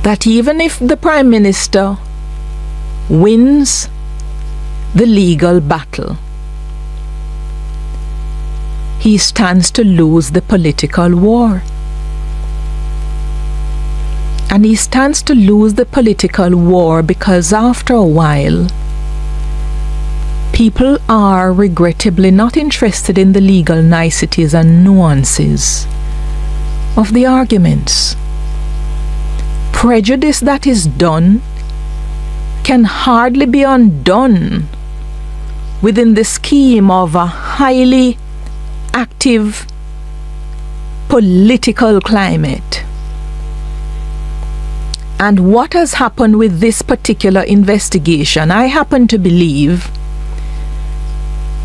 that even if the Prime Minister wins the legal battle, he stands to lose the political war. And he stands to lose the political war because after a while, people are regrettably not interested in the legal niceties and nuances of the arguments. Prejudice that is done can hardly be undone within the scheme of a highly active political climate. And what has happened with this particular investigation, I happen to believe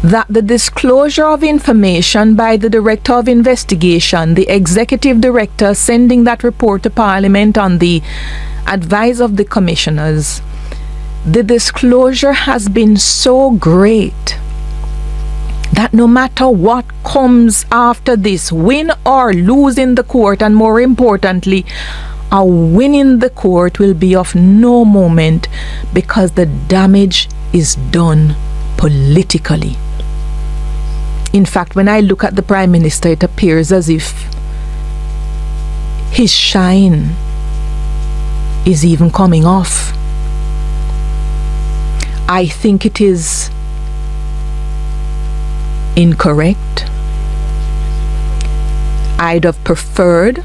that the disclosure of information by the Director of Investigation, the Executive Director sending that report to Parliament on the advice of the Commissioners, the disclosure has been so great that no matter what comes after this, win or lose in the court, and more importantly, a win in the court will be of no moment because the damage is done politically. In fact, when I look at the Prime Minister, it appears as if his shine is even coming off. I think it is incorrect. I'd have preferred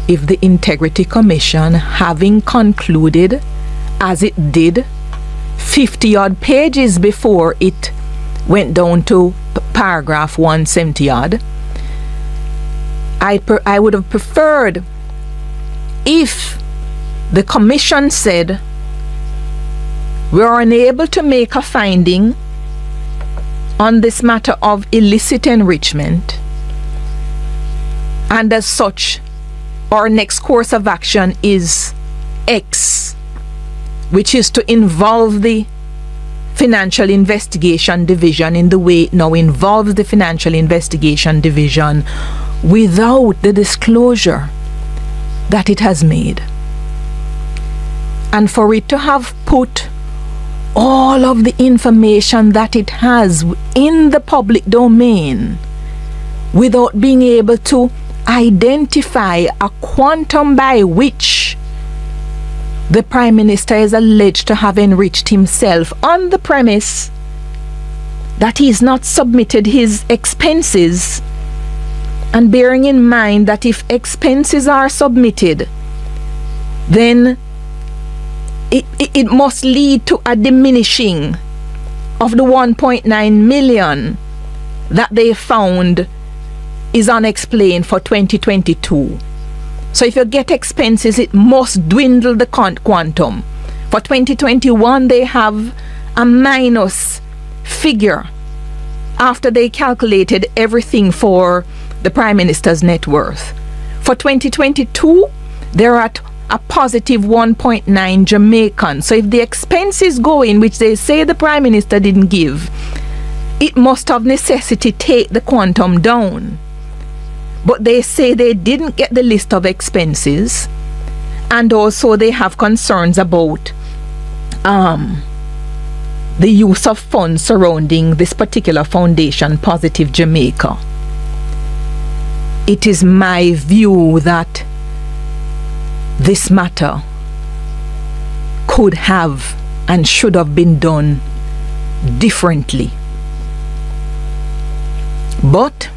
if the Integrity Commission, having concluded, as it did, 50-odd pages before it went down to paragraph 170-odd, I would have preferred if the Commission said, we are unable to make a finding on this matter of illicit enrichment, and as such, our next course of action is X, which is to involve the Financial Investigation Division in the way it now involves the Financial Investigation Division without the disclosure that it has made. And for it to have put all of the information that it has in the public domain without being able to identify a quantum by which the Prime Minister is alleged to have enriched himself on the premise that he's not submitted his expenses, and bearing in mind that if expenses are submitted, then it must lead to a diminishing of the 1.9 million that they found is unexplained for 2022. So if you get expenses, it must dwindle the quantum. For 2021, they have a minus figure after they calculated everything for the Prime Minister's net worth. For 2022, they're at a positive 1.9 Jamaican. So if the expenses go in, which they say the Prime Minister didn't give, it must of necessity take the quantum down. But they say they didn't get the list of expenses, and also they have concerns about the use of funds surrounding this particular foundation, Positive Jamaica. It is my view that this matter could have and should have been done differently. But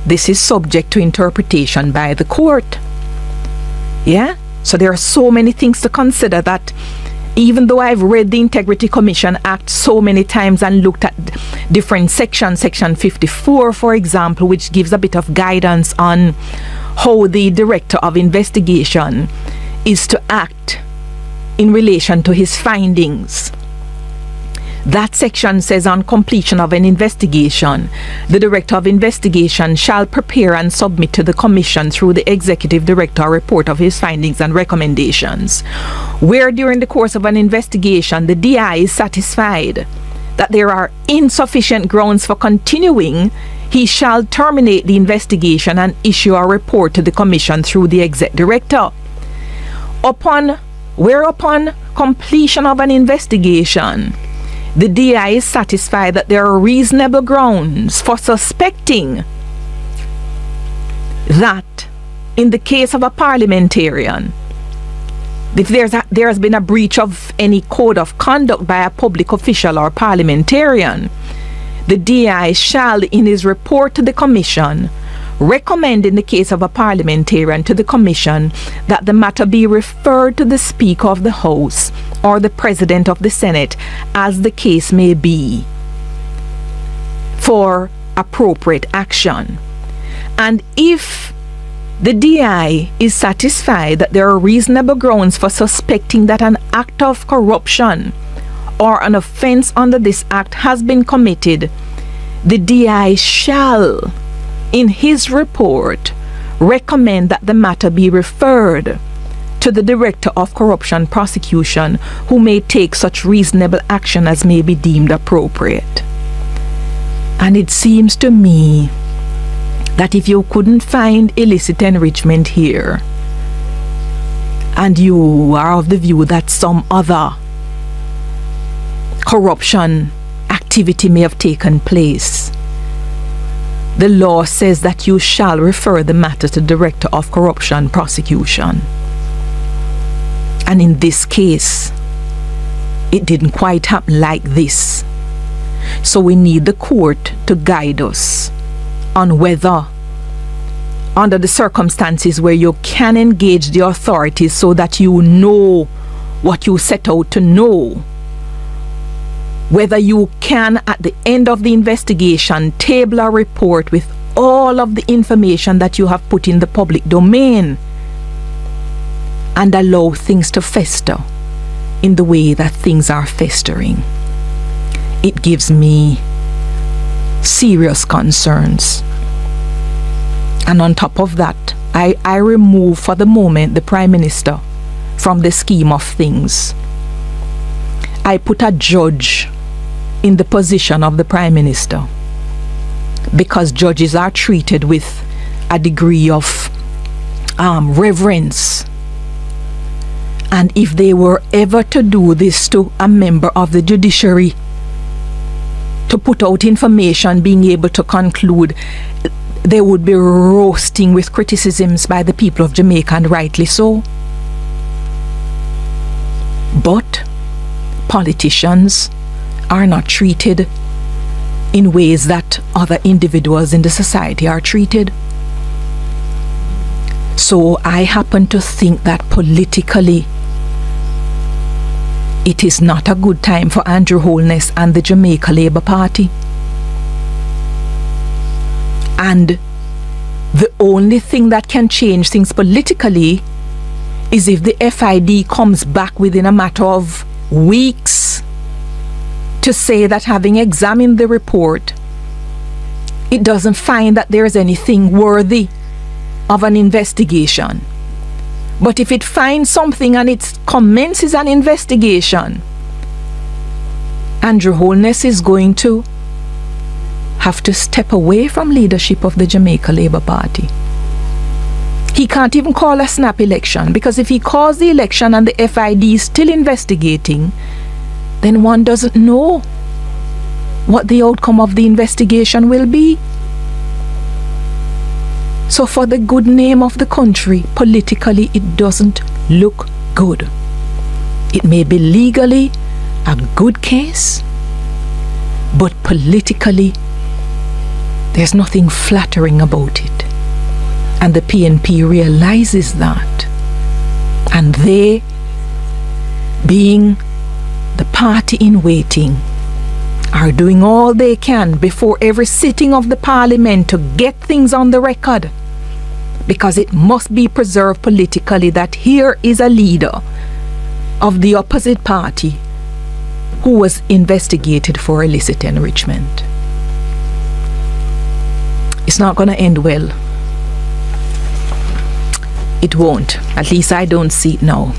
this is subject to interpretation by the court. Yeah? So there are so many things to consider that even though I've read the Integrity Commission Act so many times and looked at different sections, Section 54, for example, which gives a bit of guidance on how the Director of Investigation is to act in relation to his findings. That section says, on completion of an investigation, the Director of Investigation shall prepare and submit to the Commission through the Executive Director a report of his findings and recommendations. Where during the course of an investigation, the DI is satisfied that there are insufficient grounds for continuing, he shall terminate the investigation and issue a report to the Commission through the Exec Director. Whereupon completion of an investigation, the DI is satisfied that there are reasonable grounds for suspecting that in the case of a parliamentarian, if there has been a breach of any code of conduct by a public official or parliamentarian, the DI shall, in his report to the Commission, recommend in the case of a parliamentarian to the Commission that the matter be referred to the Speaker of the House or the President of the Senate, as the case may be, for appropriate action. And if the DI is satisfied that there are reasonable grounds for suspecting that an act of corruption or an offence under this act has been committed, the DI shall, in his report, recommend that the matter be referred to the Director of Corruption Prosecution, who may take such reasonable action as may be deemed appropriate. And it seems to me that if you couldn't find illicit enrichment here, and you are of the view that some other corruption activity may have taken place, the law says that you shall refer the matter to the Director of Corruption Prosecution. And in this case, it didn't quite happen like this. So we need the court to guide us on whether, under the circumstances where you can engage the authorities so that you know what you set out to know, whether you can, at the end of the investigation, table a report with all of the information that you have put in the public domain and allow things to fester in the way that things are festering. It gives me serious concerns. And on top of that, I remove for the moment the Prime Minister from the scheme of things. I put a judge in the position of the Prime Minister, because judges are treated with a degree of reverence. And if they were ever to do this to a member of the judiciary, to put out information being able to conclude, they would be roasting with criticisms by the people of Jamaica, and rightly so. But politicians are not treated in ways that other individuals in the society are treated. So I happen to think that politically it is not a good time for Andrew Holness and the Jamaica Labour Party. And the only thing that can change things politically is if the FID comes back within a matter of weeks to say that, having examined the report, it doesn't find that there is anything worthy of an investigation. But if it finds something and it commences an investigation, Andrew Holness is going to have to step away from leadership of the Jamaica Labour Party. He can't even call a snap election, because if he calls the election and the FID is still investigating, then one doesn't know what the outcome of the investigation will be. So for the good name of the country, politically it doesn't look good. It may be legally a good case, but politically there's nothing flattering about it. And the PNP realizes that. And they, being the party in waiting, are doing all they can before every sitting of the parliament to get things on the record, because it must be preserved politically that here is a leader of the opposite party who was investigated for illicit enrichment. It's not going to end well. It won't. At least I don't see it now.